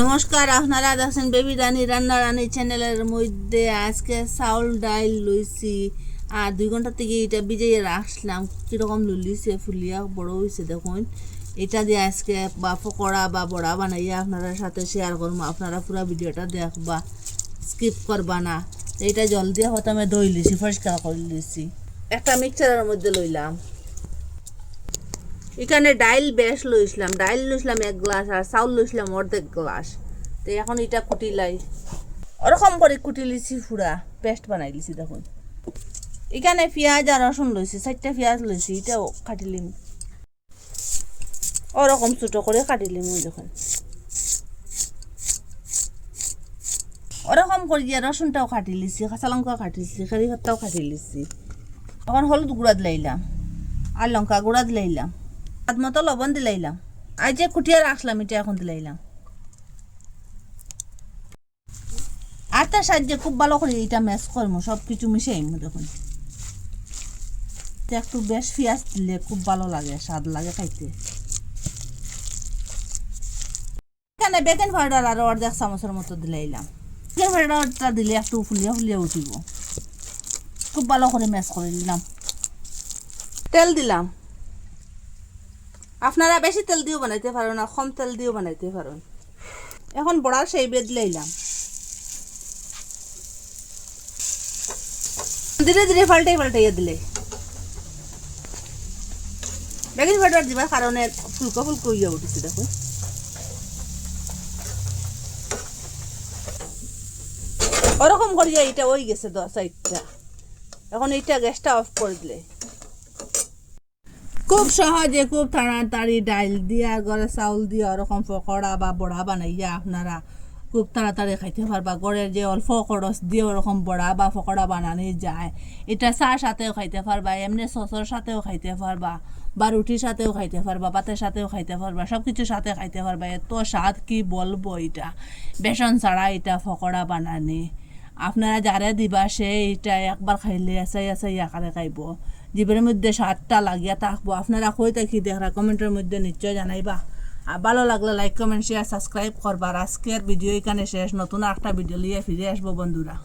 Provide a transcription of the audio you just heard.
নমস্কার, আপনারা দেখছেন বেবি রানী রান্না রানী চ্যানেলের মধ্যে। আজকে চাউল ডাইল লইছি আর 2 ঘন্টা থেকে এটা ভিজিয়ে রাখলাম। কীরকম লুলিছে, ফুলিয়া বড় হয়েছে দেখুন। এটা দিয়ে আজকে বা পকোড়া বা বড়া বানাইয়া আপনার সাথে শেয়ার করবো। আপনারা পুরো ভিডিওটা দেখবা, স্কিপ করবা না। এটা জল দিয়ে প্রথমে দই লিছি, পরিষ্কার করে লিছি। একটা মিক্সারের মধ্যে লইলাম। এখানে ডাইল বেশ লইছিলাম, 1 গ্লাস আর চাউল লইছিলাম অর্ধেক গ্লাস। তো এখন এটা কুটিলাই, ওরকম করে কুটি লিছি, পুরা পেস্ট বানাই লিছি দেখুন। এখানে পেঁয়াজ আর রসুন লইছি, 4টা পেঁয়াজ লইছি, এটাও কাটিলিম, ওরকম ছোটো করে কাটিলিম দেখুন। ওরকম করিয়া রসুনটাও কাটি লিছি, কাঁচা লঙ্কা কাটি লিছি, কারি পাতাও কাটি লিছি। এখন হলুদ গুঁড়া দিলাইলাম আর লঙ্কা গুঁড়া দিলাইলাম, স্বাদ মতো লবণ দিলাইলাম। আর যে কুটিয়া রাখলাম এটা এখন দিলাইলাম। আর তার সাহায্যে খুব ভালো করে এটা ম্যাশ করবো, সব কিছু মিশাই দেখুন। একটু বেশ পেঁয়াজ দিলে খুব ভালো লাগে, স্বাদ লাগে খাইতে। এখানে বেকিং পাউডার আর অর্ধেক চামচের মতো দিলাইলাম। বেকিং পাউডারটা দিলে একটু ফুলিয়া ফুলিয়া উঠিব। খুব ভালো করে ম্যাশ করে দিলাম। তেল দিলাম, আপনারা বেশি তেল দিয়েও বানাইতে পারেন না, কম তেল দিয়েও বানাইতে পারেন। এখন বড়ার সেই বেদ লইলাম, ধীরে ধীরে পাল্টাইয়া দিলে। বেকিং পাউডার দিবার কারণে ফুলকো ফুলকো ইয়ে উঠেছে দেখুন। ওরকম করিয়া এটা ওই গেছে 10-8টা। এখন এইটা গ্যাসটা অফ করে দিলে। খুব সহজে, খুব তাড়াতাড়ি ডাইল দিয়া ঘরে চাউল দিয়া ওরকম পকোড়া বা বড়া বানাইয়া আপনারা খুব তাড়াতাড়ি খাইতে পারবা। ঘরের যে অল্প খরচ দিয়ে ওরকম বড়া বা পকোড়া বানানো যায়। এটা চার সাথেও খাইতে পারবা, এমনি সসের সাথেও খাইতে পারবা, বা রুটির সাথেও খাইতে পারবা, ভাতের সাথেও খাইতে পারবা, সব কিছুর সাথে খাইতে পারবা। এত স্বাদ কি বলবো। এটা বেসন ছাড়া এটা পকোড়া বানানি। আপনারা যারা দিবা সে এটা একবার খাইলে আসাই আকারে খাইব, জীবের মধ্যে স্বাদটা লাগিয়া থাকবো। আপনারা কই থাকি দেখরা কমেন্টের মধ্যে নিশ্চয় জানাইবা। আর ভালো লাগলে লাইক কমেন্ট শেয়ার সাবস্ক্রাইব করবার। আজকের ভিডিও এখানে শেষ, নতুন একটা ভিডিও নিয়ে ফিরে আসবো বন্ধুরা।